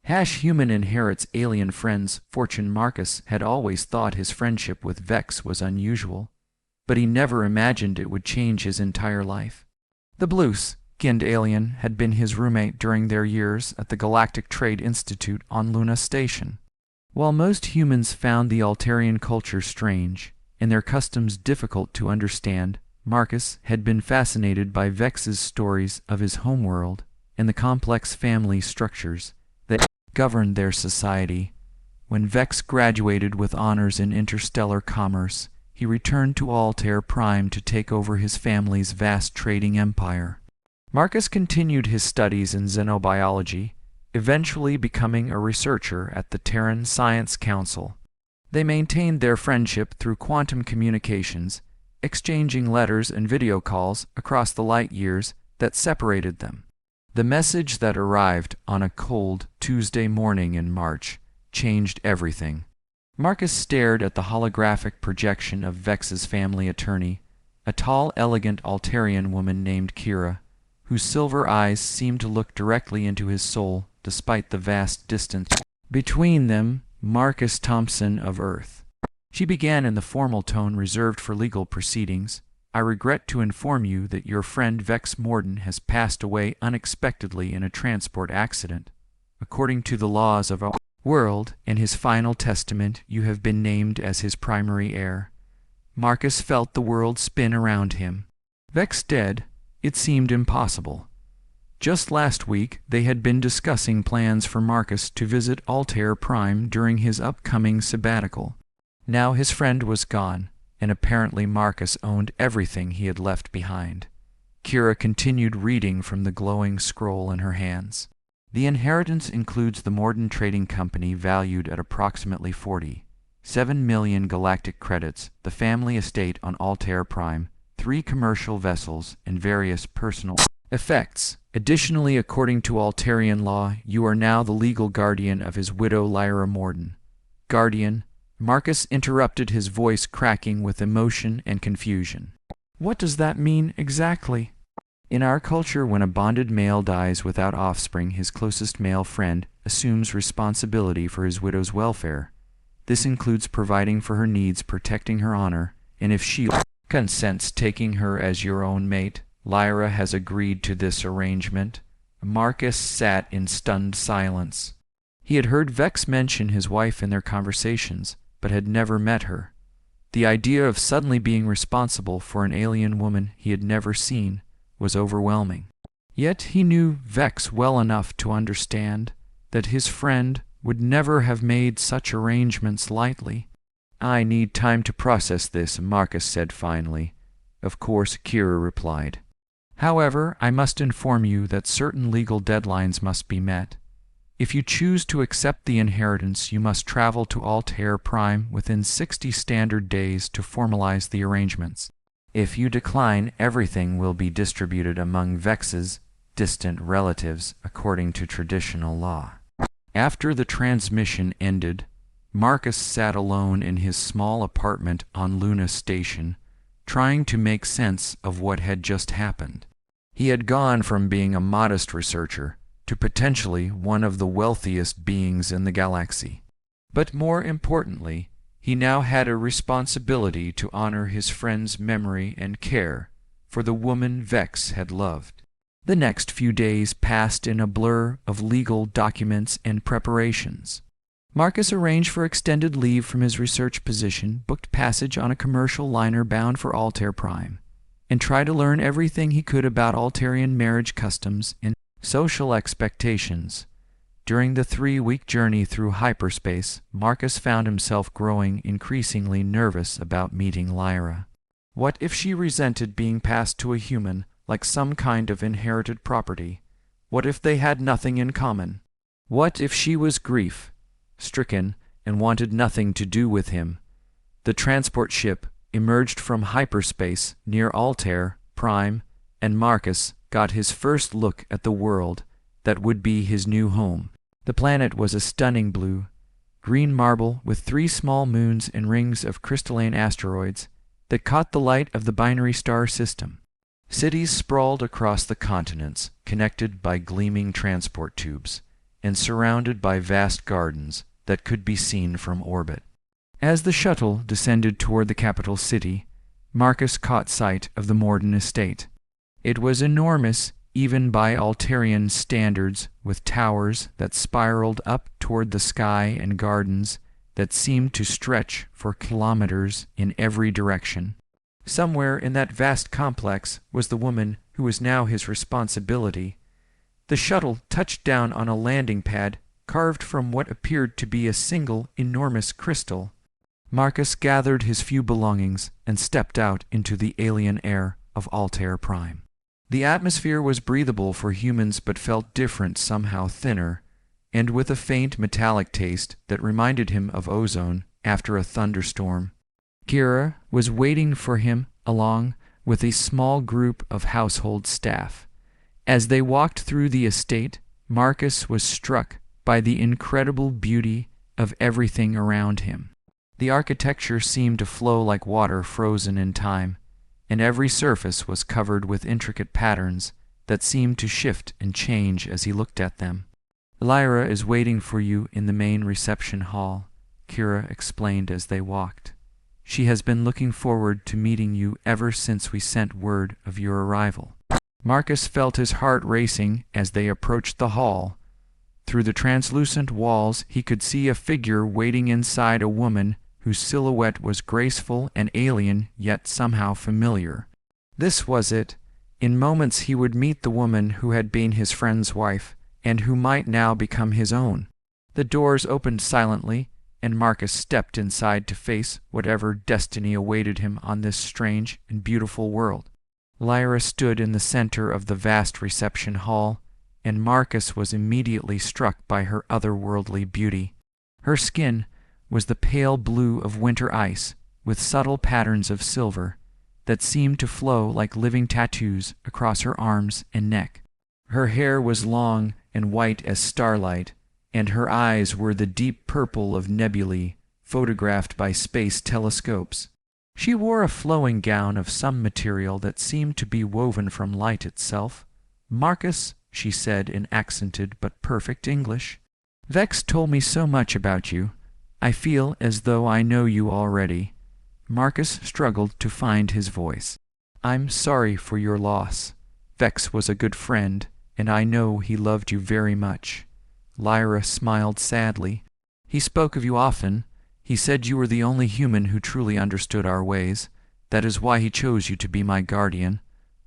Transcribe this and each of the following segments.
Human inherits alien friends. Fortune Marcus had always thought his friendship with Vex was unusual, but he never imagined it would change his entire life. The blue-skinned alien had been his roommate during their years at the Galactic Trade Institute on Luna Station. While most humans found the Altarian culture strange and their customs difficult to understand, Marcus had been fascinated by Vex's stories of his homeworld and the complex family structures that governed their society. When Vex graduated with honors in interstellar commerce, he returned to Altair Prime to take over his family's vast trading empire. Marcus continued his studies in xenobiology, eventually becoming a researcher at the Terran Science Council. They maintained their friendship through quantum communications, exchanging letters and video calls across the light years that separated them. The message that arrived on a cold Tuesday morning in March changed everything. Marcus stared at the holographic projection of Vex's family attorney, a tall, elegant Altarian woman named Kira, whose silver eyes seemed to look directly into his soul despite the vast distance between them. Marcus Thompson of Earth. She began in the formal tone reserved for legal proceedings. I regret to inform you that your friend Vex Morden has passed away unexpectedly in a transport accident. According to the laws of our world and his final testament, you have been named as his primary heir. Marcus felt the world spin around him. Vex dead? It seemed impossible. Just last week, they had been discussing plans for Marcus to visit Altair Prime during his upcoming sabbatical. Now his friend was gone, and apparently Marcus owned everything he had left behind. Kira continued reading from the glowing scroll in her hands. The inheritance includes the Morden Trading Company valued at approximately 47 million galactic credits, the family estate on Altair Prime, 3 commercial vessels, and various personal effects. Additionally, according to Altarian law, you are now the legal guardian of his widow Lyra Morden. Guardian? Marcus interrupted, his voice cracking with emotion and confusion. What does that mean exactly? In our culture, when a bonded male dies without offspring, his closest male friend assumes responsibility for his widow's welfare. This includes providing for her needs, protecting her honor, and if she consents taking her as your own mate. Lyra has agreed to this arrangement. Marcus sat in stunned silence. He had heard Vex mention his wife in their conversations, but had never met her. The idea of suddenly being responsible for an alien woman he had never seen was overwhelming. Yet he knew Vex well enough to understand that his friend would never have made such arrangements lightly. I need time to process this, Marcus said finally. Of course, Kira replied. However, I must inform you that certain legal deadlines must be met. If you choose to accept the inheritance, you must travel to Altair Prime within 60 standard days to formalize the arrangements. If you decline, everything will be distributed among Vex's distant relatives according to traditional law. After the transmission ended, Marcus sat alone in his small apartment on Luna Station, trying to make sense of what had just happened. He had gone from being a modest researcher to potentially one of the wealthiest beings in the galaxy. But more importantly, he now had a responsibility to honor his friend's memory and care for the woman Vex had loved. The next few days passed in a blur of legal documents and preparations. Marcus arranged for extended leave from his research position, booked passage on a commercial liner bound for Altair Prime, and tried to learn everything he could about Altarian marriage customs and social expectations. During the 3-week journey through hyperspace, Marcus found himself growing increasingly nervous about meeting Lyra. What if she resented being passed to a human like some kind of inherited property? What if they had nothing in common? What if she was grief-stricken and wanted nothing to do with him? The transport ship emerged from hyperspace near Altair Prime, and Marcus got his first look at the world that would be his new home. The planet was a stunning blue-green marble with 3 small moons and rings of crystalline asteroids that caught the light of the binary star system. Cities sprawled across the continents, connected by gleaming transport tubes, and surrounded by vast gardens that could be seen from orbit. As the shuttle descended toward the capital city, Marcus caught sight of the Morden estate. It was enormous even by Altarian standards, with towers that spiraled up toward the sky and gardens that seemed to stretch for kilometers in every direction. Somewhere in that vast complex was the woman who was now his responsibility. The shuttle touched down on a landing pad carved from what appeared to be a single enormous crystal. Marcus gathered his few belongings and stepped out into the alien air of Altair Prime. The atmosphere was breathable for humans but felt different, somehow thinner, and with a faint metallic taste that reminded him of ozone after a thunderstorm. Kira was waiting for him along with a small group of household staff. As they walked through the estate, Marcus was struck by the incredible beauty of everything around him. The architecture seemed to flow like water frozen in time, and every surface was covered with intricate patterns that seemed to shift and change as he looked at them. "Lyra is waiting for you in the main reception hall," Kira explained as they walked. "She has been looking forward to meeting you ever since we sent word of your arrival." Marcus felt his heart racing as they approached the hall. Through the translucent walls he could see a figure waiting inside a woman whose silhouette was graceful and alien, yet somehow familiar. This was it. In moments he would meet the woman who had been his friend's wife, and who might now become his own. The doors opened silently, and Marcus stepped inside to face whatever destiny awaited him on this strange and beautiful world. Lyra stood in the center of the vast reception hall, and Marcus was immediately struck by her otherworldly beauty. Her skin was the pale blue of winter ice, with subtle patterns of silver that seemed to flow like living tattoos across her arms and neck. Her hair was long and white as starlight, and her eyes were the deep purple of nebulae photographed by space telescopes. She wore a flowing gown of some material that seemed to be woven from light itself. "Marcus," she said in accented but perfect English, "Vex told me so much about you. I feel as though I know you already." Marcus struggled to find his voice. "I'm sorry for your loss. Vex was a good friend, and I know he loved you very much." Lyra smiled sadly. "He spoke of you often. He said you were the only human who truly understood our ways. That is why he chose you to be my guardian."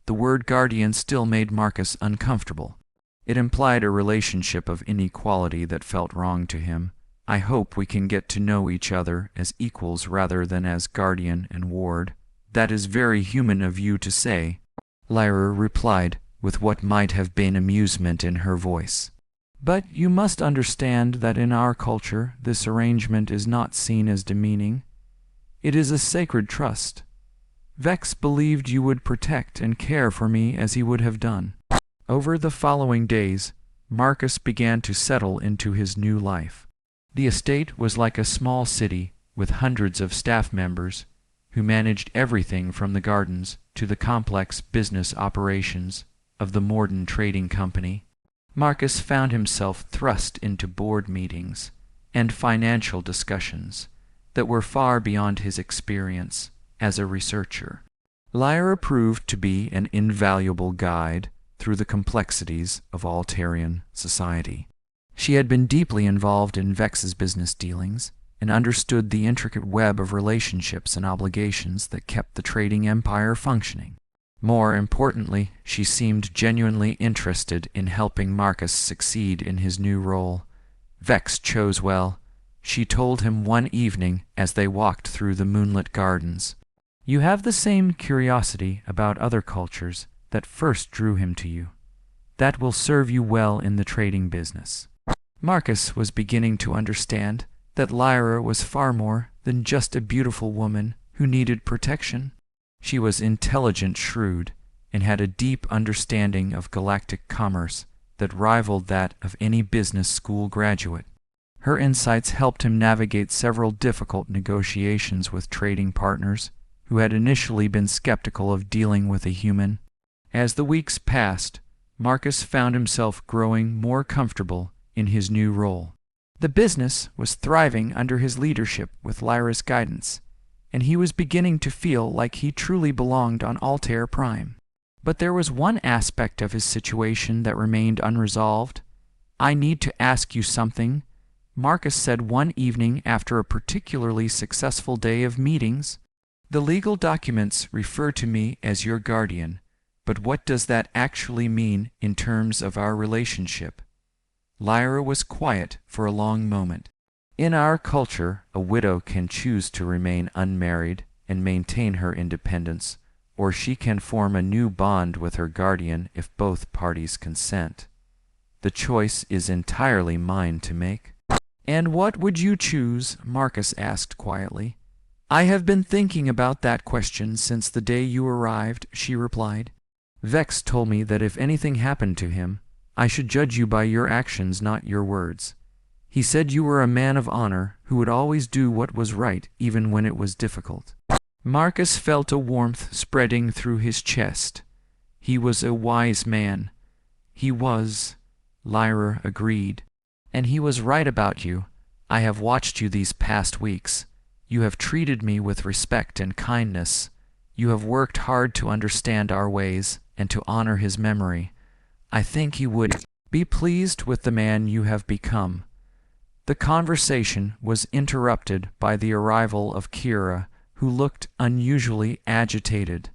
The word guardian still made Marcus uncomfortable. It implied a relationship of inequality that felt wrong to him. "I hope we can get to know each other as equals rather than as guardian and ward." "That is very human of you to say," Lyra replied with what might have been amusement in her voice. "But you must understand that in our culture this arrangement is not seen as demeaning. It is a sacred trust. Vex believed you would protect and care for me as he would have done." Over the following days, Marcus began to settle into his new life. The estate was like a small city with hundreds of staff members who managed everything from the gardens to the complex business operations of the Morden Trading Company. Marcus found himself thrust into board meetings and financial discussions that were far beyond his experience as a researcher. Lyra proved to be an invaluable guide through the complexities of Altarian society. She had been deeply involved in Vex's business dealings and understood the intricate web of relationships and obligations that kept the trading empire functioning. More importantly, she seemed genuinely interested in helping Marcus succeed in his new role. Vex chose well, she told him one evening as they walked through the moonlit gardens. "You have the same curiosity about other cultures that first drew him to you. That will serve you well in the trading business." Marcus was beginning to understand that Lyra was far more than just a beautiful woman who needed protection. She was intelligent, shrewd, and had a deep understanding of galactic commerce that rivaled that of any business school graduate. Her insights helped him navigate several difficult negotiations with trading partners who had initially been skeptical of dealing with a human. As the weeks passed, Marcus found himself growing more comfortable in his new role. The business was thriving under his leadership with Lyra's guidance, and he was beginning to feel like he truly belonged on Altair Prime. But there was one aspect of his situation that remained unresolved. "I need to ask you something," Marcus said one evening after a particularly successful day of meetings. "The legal documents refer to me as your guardian, but what does that actually mean in terms of our relationship?" Lyra was quiet for a long moment. "In our culture, a widow can choose to remain unmarried and maintain her independence, or she can form a new bond with her guardian if both parties consent. The choice is entirely mine to make." "And what would you choose?" Marcus asked quietly. "I have been thinking about that question since the day you arrived," she replied. "Vex told me that if anything happened to him, I should judge you by your actions, not your words. He said you were a man of honor who would always do what was right even when it was difficult." Marcus felt a warmth spreading through his chest. "He was a wise man." "He was," Lyra agreed. "And he was right about you. I have watched you these past weeks. You have treated me with respect and kindness. You have worked hard to understand our ways and to honor his memory. I think he would be pleased with the man you have become." The conversation was interrupted by the arrival of Kira, who looked unusually agitated.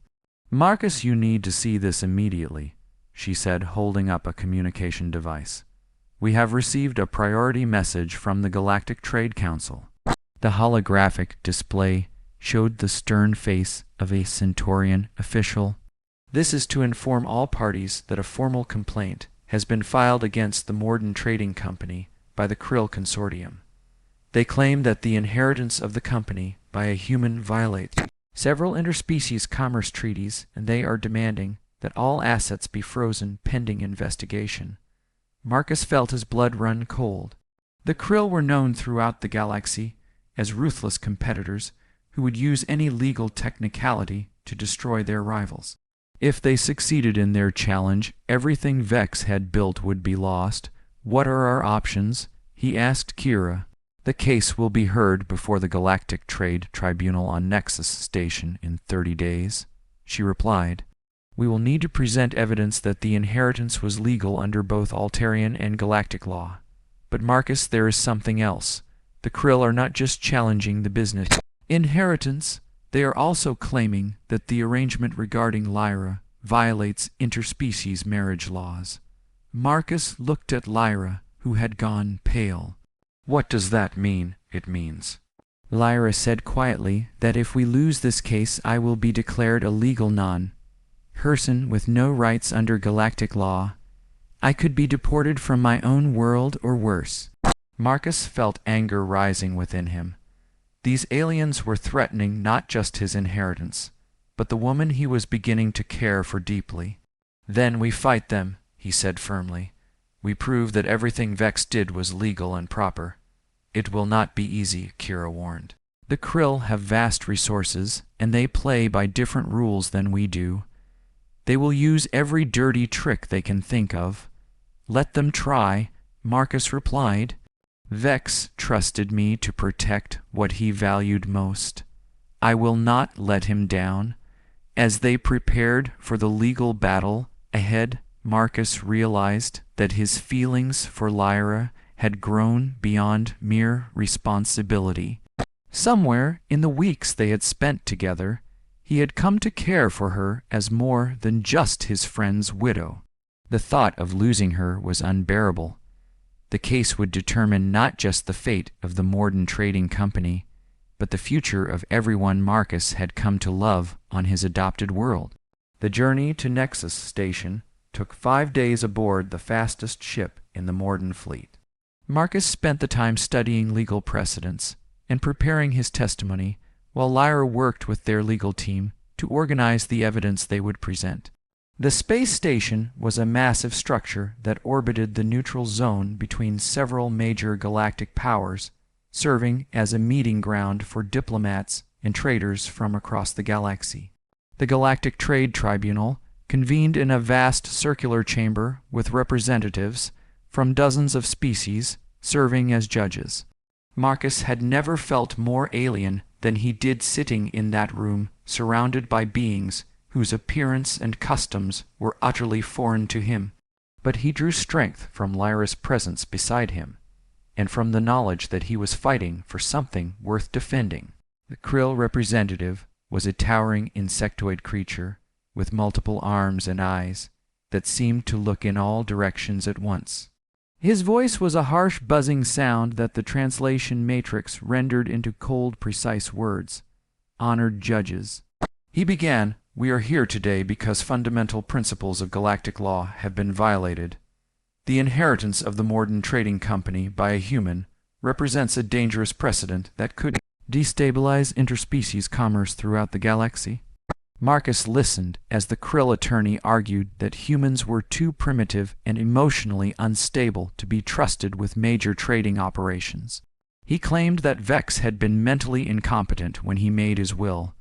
"Marcus, you need to see this immediately," she said, holding up a communication device. "We have received a priority message from the Galactic Trade Council." The holographic display showed the stern face of a Centaurian official. "This is to inform all parties that a formal complaint has been filed against the Morden Trading Company by the Krill Consortium. They claim that the inheritance of the company by a human violates several interspecies commerce treaties, and they are demanding that all assets be frozen pending investigation." Marcus felt his blood run cold. The Krill were known throughout the galaxy as ruthless competitors who would use any legal technicality to destroy their rivals. If they succeeded in their challenge, everything Vex had built would be lost. "What are our options?" he asked Kira. "The case will be heard before the Galactic Trade Tribunal on Nexus Station in 30 days, she replied. "We will need to present evidence that the inheritance was legal under both Altarian and Galactic law. But Marcus, there is something else. The Krill are not just challenging the business inheritance, they are also claiming that the arrangement regarding Lyra violates interspecies marriage laws." Marcus looked at Lyra, who had gone pale. "What does that mean?" "It means," Lyra said quietly, "that if we lose this case, I will be declared a legal non-person with no rights under galactic law. I could be deported from my own world or worse." Marcus felt anger rising within him. These aliens were threatening not just his inheritance, but the woman he was beginning to care for deeply. "Then we fight them," he said firmly. "We prove that everything Vex did was legal and proper." "It will not be easy," Kira warned. "The Krill have vast resources, and they play by different rules than we do. They will use every dirty trick they can think of." "Let them try," Marcus replied. "Vex trusted me to protect what he valued most. I will not let him down." As they prepared for the legal battle ahead, Marcus realized that his feelings for Lyra had grown beyond mere responsibility. Somewhere in the weeks they had spent together, he had come to care for her as more than just his friend's widow. The thought of losing her was unbearable. The case would determine not just the fate of the Morden Trading Company, but the future of everyone Marcus had come to love on his adopted world. The journey to Nexus Station took 5 days aboard the fastest ship in the Morden fleet. Marcus spent the time studying legal precedents and preparing his testimony, while Lyra worked with their legal team to organize the evidence they would present. The space station was a massive structure that orbited the neutral zone between several major galactic powers, serving as a meeting ground for diplomats and traders from across the galaxy. The Galactic Trade Tribunal convened in a vast circular chamber with representatives from dozens of species, serving as judges. Marcus had never felt more alien than he did sitting in that room, surrounded by beings whose appearance and customs were utterly foreign to him. But he drew strength from Lyra's presence beside him, and from the knowledge that he was fighting for something worth defending. The Krill representative was a towering insectoid creature with multiple arms and eyes that seemed to look in all directions at once. His voice was a harsh buzzing sound that the translation matrix rendered into cold, precise words. Honored judges. He began, "We are here today because fundamental principles of galactic law have been violated. The inheritance of the Morden Trading Company by a human represents a dangerous precedent that could destabilize interspecies commerce throughout the galaxy." Marcus listened as the Krill attorney argued that humans were too primitive and emotionally unstable to be trusted with major trading operations. He claimed that Vex had been mentally incompetent when he made his will,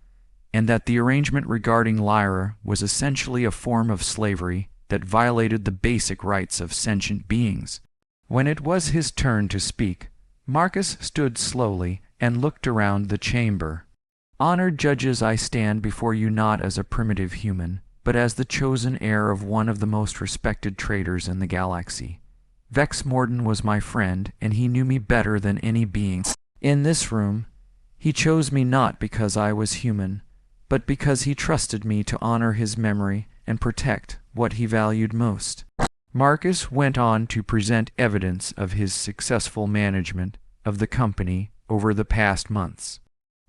and that the arrangement regarding Lyra was essentially a form of slavery that violated the basic rights of sentient beings. When it was his turn to speak, Marcus stood slowly and looked around the chamber. "Honored judges, I stand before you not as a primitive human, but as the chosen heir of one of the most respected traders in the galaxy. Vex Morden was my friend, and he knew me better than any being in this room. He chose me not because I was human, but because he trusted me to honor his memory and protect what he valued most." Marcus went on to present evidence of his successful management of the company over the past months.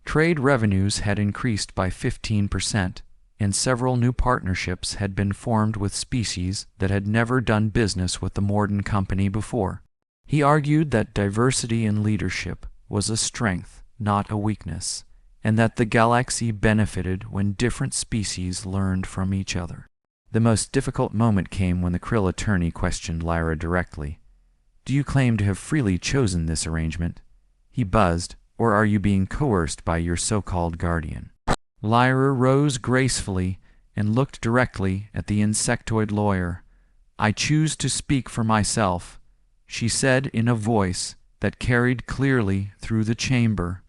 Trade revenues had increased by 15%, and several new partnerships had been formed with species that had never done business with the Morden Company before. He argued that diversity in leadership was a strength, not a weakness, and that the galaxy benefited when different species learned from each other. The most difficult moment came when the Krill attorney questioned Lyra directly. "Do you claim to have freely chosen this arrangement?" He buzzed. "Or are you being coerced by your so-called guardian?" Lyra rose gracefully and looked directly at the insectoid lawyer. "I choose to speak for myself," she said in a voice that carried clearly through the chamber.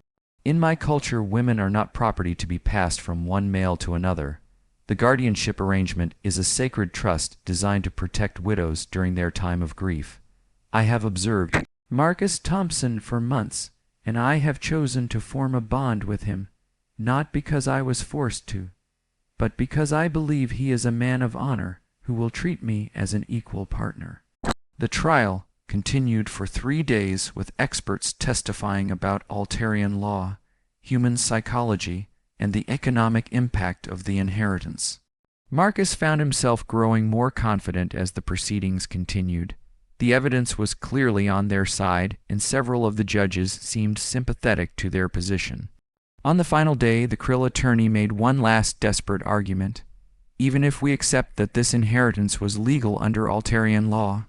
"In my culture, women are not property to be passed from one male to another. The guardianship arrangement is a sacred trust designed to protect widows during their time of grief. I have observed Marcus Thompson for months, and I have chosen to form a bond with him, not because I was forced to, but because I believe he is a man of honor who will treat me as an equal partner." The trial continued for 3 days with experts testifying about Altarian law, human psychology, and the economic impact of the inheritance. Marcus found himself growing more confident as the proceedings continued. The evidence was clearly on their side, and several of the judges seemed sympathetic to their position. On the final day, the Krill attorney made one last desperate argument. "Even if we accept that this inheritance was legal under Altarian law,"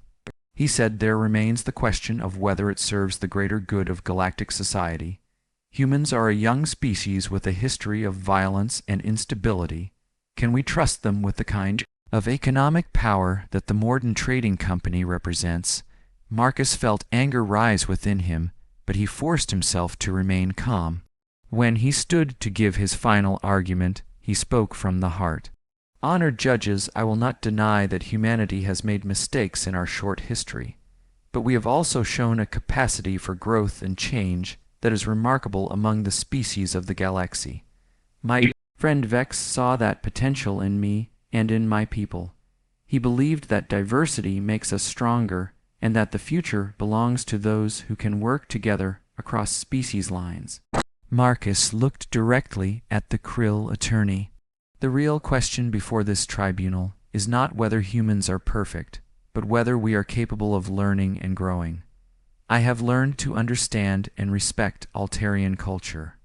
he said, "there remains the question of whether it serves the greater good of galactic society. Humans are a young species with a history of violence and instability. Can we trust them with the kind of economic power that the Morden Trading Company represents?" Marcus felt anger rise within him, but he forced himself to remain calm. When he stood to give his final argument, he spoke from the heart. "Honored judges, I will not deny that humanity has made mistakes in our short history, but we have also shown a capacity for growth and change that is remarkable among the species of the galaxy. My friend Vex saw that potential in me and in my people. He believed that diversity makes us stronger and that the future belongs to those who can work together across species lines." Marcus looked directly at the Krill attorney. "The real question before this tribunal is not whether humans are perfect, but whether we are capable of learning and growing. I have learned to understand and respect Altarian culture.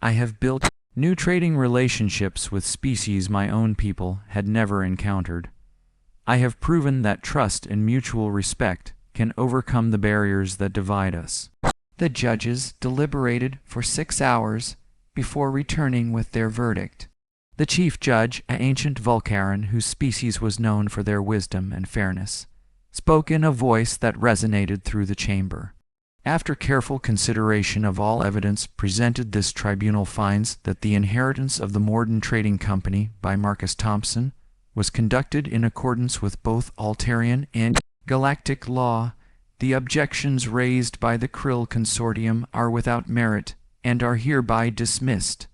I have built new trading relationships with species my own people had never encountered. I have proven that trust and mutual respect can overcome the barriers that divide us." The judges deliberated for 6 hours before returning with their verdict. The chief judge, an ancient Vulcaran whose species was known for their wisdom and fairness, spoke in a voice that resonated through the chamber. After careful consideration of all evidence presented, this tribunal finds that the inheritance of the Morden Trading Company by Marcus Thompson was conducted in accordance with both Altarian and Galactic law. The objections raised by the Krill Consortium are without merit and are hereby dismissed.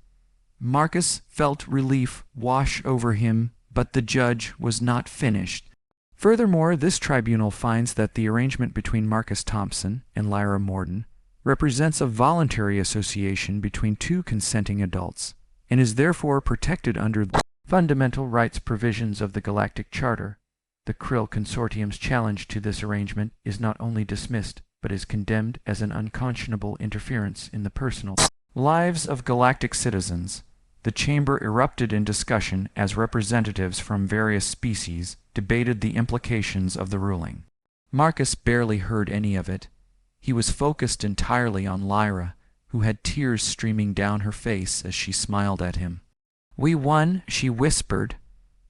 Marcus felt relief wash over him, but the judge was not finished. Furthermore, this tribunal finds that the arrangement between Marcus Thompson and Lyra Morden represents a voluntary association between two consenting adults, and is therefore protected under the fundamental rights provisions of the Galactic Charter. The Krill Consortium's challenge to this arrangement is not only dismissed, but is condemned as an unconscionable interference in the personal lives of galactic citizens. The chamber erupted in discussion as representatives from various species debated the implications of the ruling. Marcus barely heard any of it. He was focused entirely on Lyra, who had tears streaming down her face as she smiled at him. "We won," she whispered.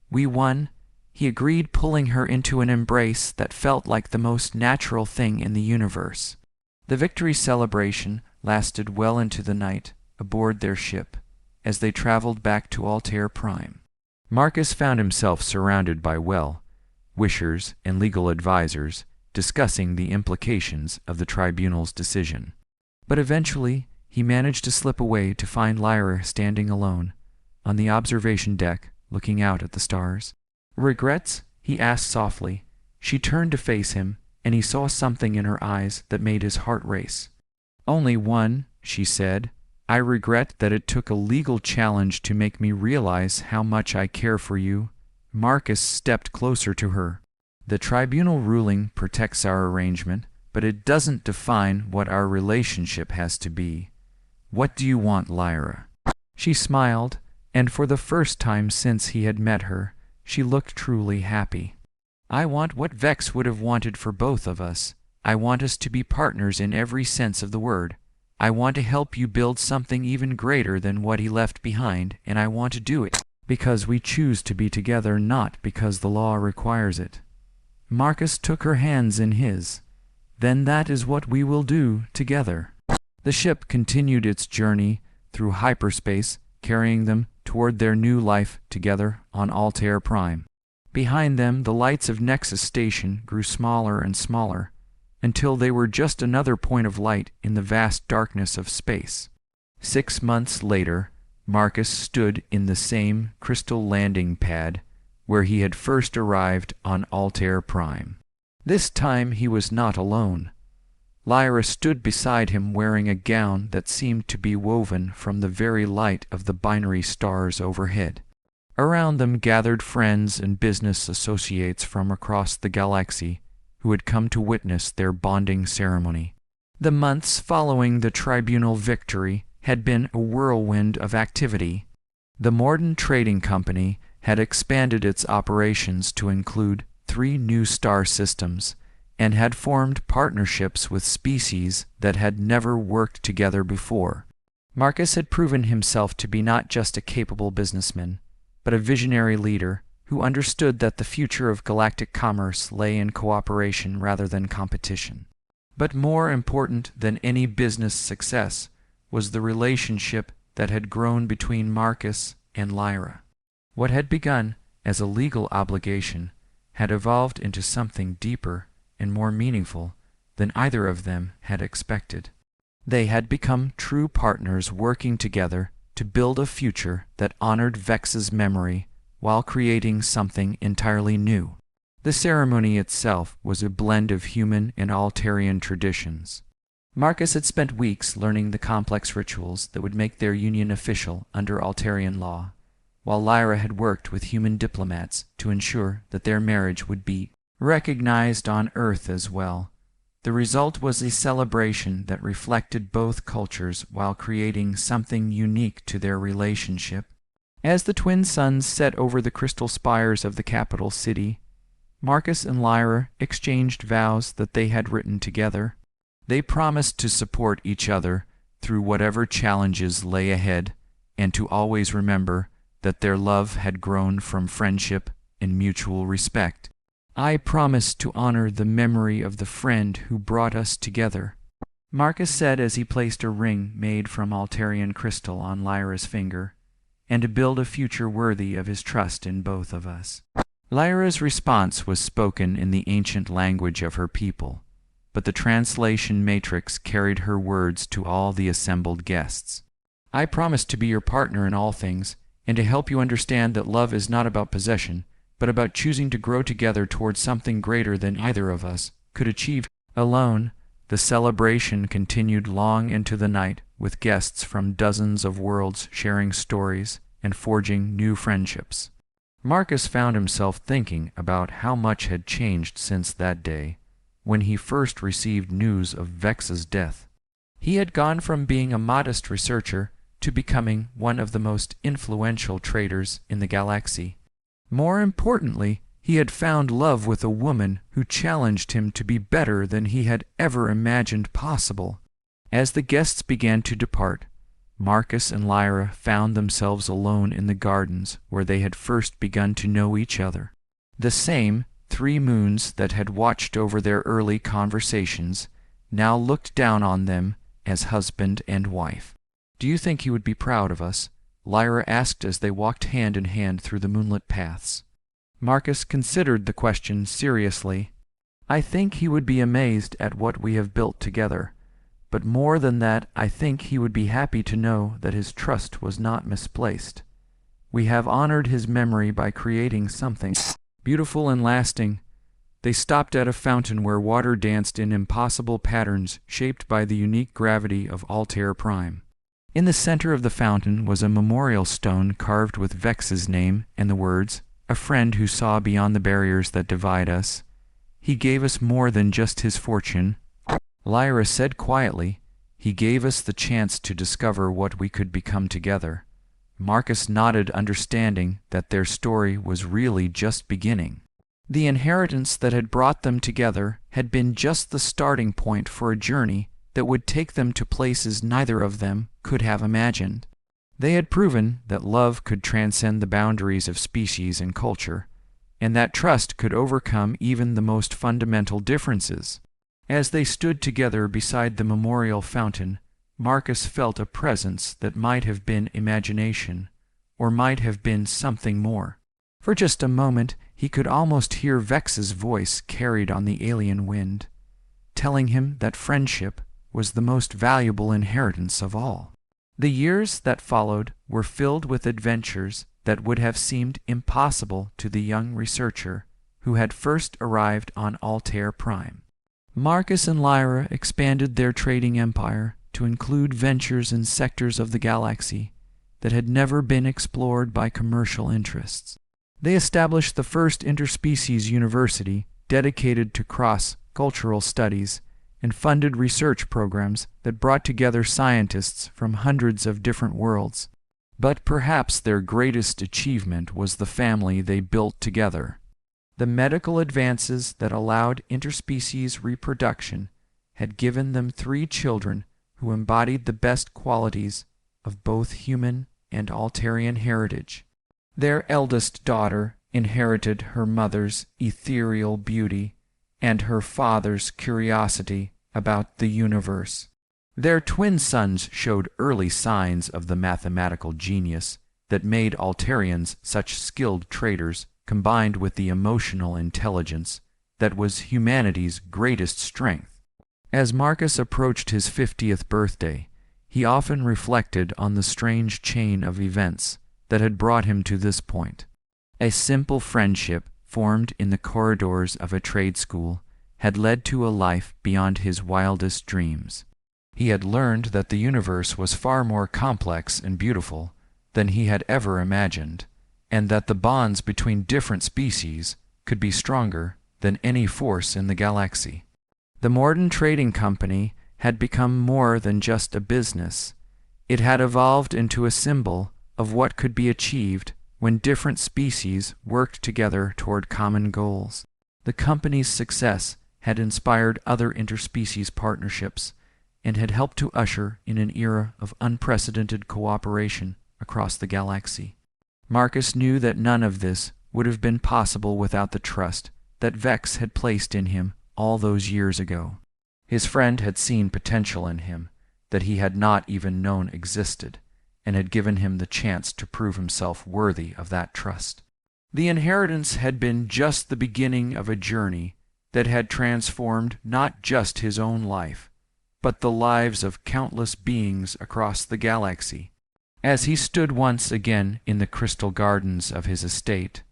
"We won." He agreed, pulling her into an embrace that felt like the most natural thing in the universe. The victory celebration lasted well into the night aboard their ship, as they traveled back to Altair Prime. Marcus found himself surrounded by well-wishers and legal advisors discussing the implications of the tribunal's decision. But eventually, he managed to slip away to find Lyra standing alone on the observation deck, looking out at the stars. "Regrets?" he asked softly. She turned to face him, and he saw something in her eyes that made his heart race. "Only one," she said. "I regret that it took a legal challenge to make me realize how much I care for you." Marcus stepped closer to her. "The tribunal ruling protects our arrangement, but it doesn't define what our relationship has to be. What do you want, Lyra?" She smiled, and for the first time since he had met her, she looked truly happy. "I want what Vex would have wanted for both of us. I want us to be partners in every sense of the word. I want to help you build something even greater than what he left behind, and I want to do it because we choose to be together, not because the law requires it." Marcus took her hands in his. "Then that is what we will do together." The ship continued its journey through hyperspace, carrying them toward their new life together on Altair Prime. Behind them, the lights of Nexus Station grew smaller and smaller, until they were just another point of light in the vast darkness of space. 6 months later, Marcus stood in the same crystal landing pad where he had first arrived on Altair Prime. This time he was not alone. Lyra stood beside him wearing a gown that seemed to be woven from the very light of the binary stars overhead. Around them gathered friends and business associates from across the galaxy who had come to witness their bonding ceremony. The months following the tribunal victory had been a whirlwind of activity. The Morden Trading Company had expanded its operations to include 3 new star systems, and had formed partnerships with species that had never worked together before. Marcus had proven himself to be not just a capable businessman, but a visionary leader who understood that the future of galactic commerce lay in cooperation rather than competition. But more important than any business success was the relationship that had grown between Marcus and Lyra. What had begun as a legal obligation had evolved into something deeper and more meaningful than either of them had expected. They had become true partners working together to build a future that honored Vex's memory while creating something entirely new. The ceremony itself was a blend of human and Altarian traditions. Marcus had spent weeks learning the complex rituals that would make their union official under Altarian law, while Lyra had worked with human diplomats to ensure that their marriage would be recognized on Earth as well. The result was a celebration that reflected both cultures while creating something unique to their relationship. As the twin suns set over the crystal spires of the capital city, Marcus and Lyra exchanged vows that they had written together. They promised to support each other through whatever challenges lay ahead, and to always remember that their love had grown from friendship and mutual respect. I promise to honor the memory of the friend who brought us together, Marcus said as he placed a ring made from Altarian crystal on Lyra's finger, and to build a future worthy of his trust in both of us. Lyra's response was spoken in the ancient language of her people, but the translation matrix carried her words to all the assembled guests. I promise to be your partner in all things, and to help you understand that love is not about possession, but about choosing to grow together towards something greater than either of us could achieve alone. The celebration continued long into the night, with guests from dozens of worlds sharing stories and forging new friendships. Marcus found himself thinking about how much had changed since that day, when he first received news of Vex's death. He had gone from being a modest researcher to becoming one of the most influential traders in the galaxy. More importantly, he had found love with a woman who challenged him to be better than he had ever imagined possible. As the guests began to depart, Marcus and Lyra found themselves alone in the gardens where they had first begun to know each other. The same 3 moons that had watched over their early conversations now looked down on them as husband and wife. "Do you think he would be proud of us?" Lyra asked as they walked hand in hand through the moonlit paths. Marcus considered the question seriously. "I think he would be amazed at what we have built together. But more than that, I think he would be happy to know that his trust was not misplaced. We have honored his memory by creating something beautiful and lasting." They stopped at a fountain where water danced in impossible patterns shaped by the unique gravity of Altair Prime. In the center of the fountain was a memorial stone carved with Vex's name and the words, "A friend who saw beyond the barriers that divide us. He gave us more than just his fortune." Lyra said quietly, "He gave us the chance to discover what we could become together." Marcus nodded, understanding that their story was really just beginning. The inheritance that had brought them together had been just the starting point for a journey that would take them to places neither of them could have imagined. They had proven that love could transcend the boundaries of species and culture, and that trust could overcome even the most fundamental differences. As they stood together beside the memorial fountain, Marcus felt a presence that might have been imagination, or might have been something more. For just a moment, he could almost hear Vex's voice carried on the alien wind, telling him that friendship was the most valuable inheritance of all. The years that followed were filled with adventures that would have seemed impossible to the young researcher who had first arrived on Altair Prime. Marcus and Lyra expanded their trading empire to include ventures in sectors of the galaxy that had never been explored by commercial interests. They established the first interspecies university dedicated to cross-cultural studies and funded research programs that brought together scientists from hundreds of different worlds. But perhaps their greatest achievement was the family they built together. The medical advances that allowed interspecies reproduction had given them 3 children who embodied the best qualities of both human and Altarian heritage. Their eldest daughter inherited her mother's ethereal beauty and her father's curiosity about the universe. Their twin sons showed early signs of the mathematical genius that made Altarians such skilled traders, combined with the emotional intelligence that was humanity's greatest strength. As Marcus approached his 50th birthday, he often reflected on the strange chain of events that had brought him to this point. A simple friendship formed in the corridors of a trade school had led to a life beyond his wildest dreams. He had learned that the universe was far more complex and beautiful than he had ever imagined, and that the bonds between different species could be stronger than any force in the galaxy. The Morden Trading Company had become more than just a business. It had evolved into a symbol of what could be achieved when different species worked together toward common goals. The company's success had inspired other interspecies partnerships and had helped to usher in an era of unprecedented cooperation across the galaxy. Marcus knew that none of this would have been possible without the trust that Vex had placed in him all those years ago. His friend had seen potential in him that he had not even known existed, and had given him the chance to prove himself worthy of that trust. The inheritance had been just the beginning of a journey that had transformed not just his own life, but the lives of countless beings across the galaxy. As he stood once again in the crystal gardens of his estate,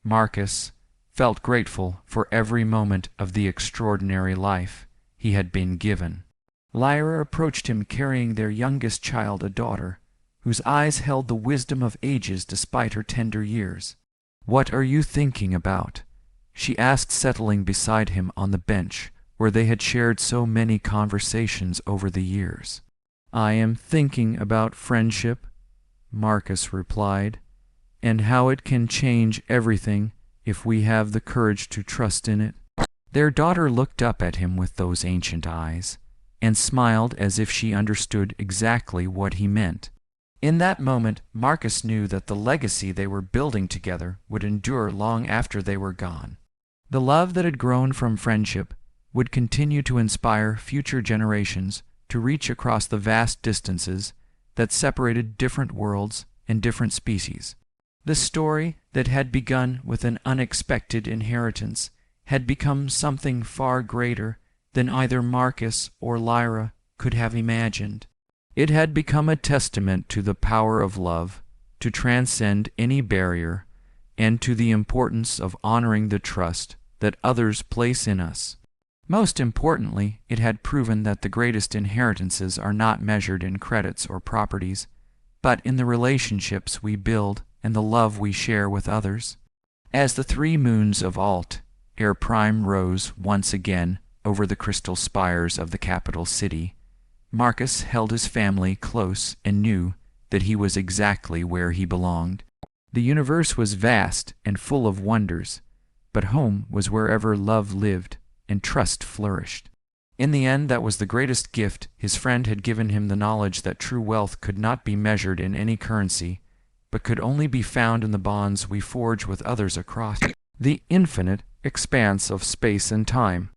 Marcus felt grateful for every moment of the extraordinary life he had been given. Lyra approached him carrying their youngest child, a daughter, whose eyes held the wisdom of ages despite her tender years. "What are you thinking about?" she asked, settling beside him on the bench where they had shared so many conversations over the years. "I am thinking about friendship," Marcus replied, "and how it can change everything if we have the courage to trust in it." Their daughter looked up at him with those ancient eyes, and smiled as if she understood exactly what he meant. In that moment, Marcus knew that the legacy they were building together would endure long after they were gone. The love that had grown from friendship would continue to inspire future generations to reach across the vast distances that separated different worlds and different species. The story that had begun with an unexpected inheritance had become something far greater than either Marcus or Lyra could have imagined. It had become a testament to the power of love to transcend any barrier and to the importance of honoring the trust that others place in us. Most importantly, it had proven that the greatest inheritances are not measured in credits or properties, but in the relationships we build and the love we share with others. As the 3 moons of Alt Air Prime rose once again over the crystal spires of the capital city, Marcus held his family close and knew that he was exactly where he belonged. The universe was vast and full of wonders, but home was wherever love lived and trust flourished. In the end, that was the greatest gift his friend had given him, the knowledge that true wealth could not be measured in any currency, but could only be found in the bonds we forge with others across the infinite expanse of space and time.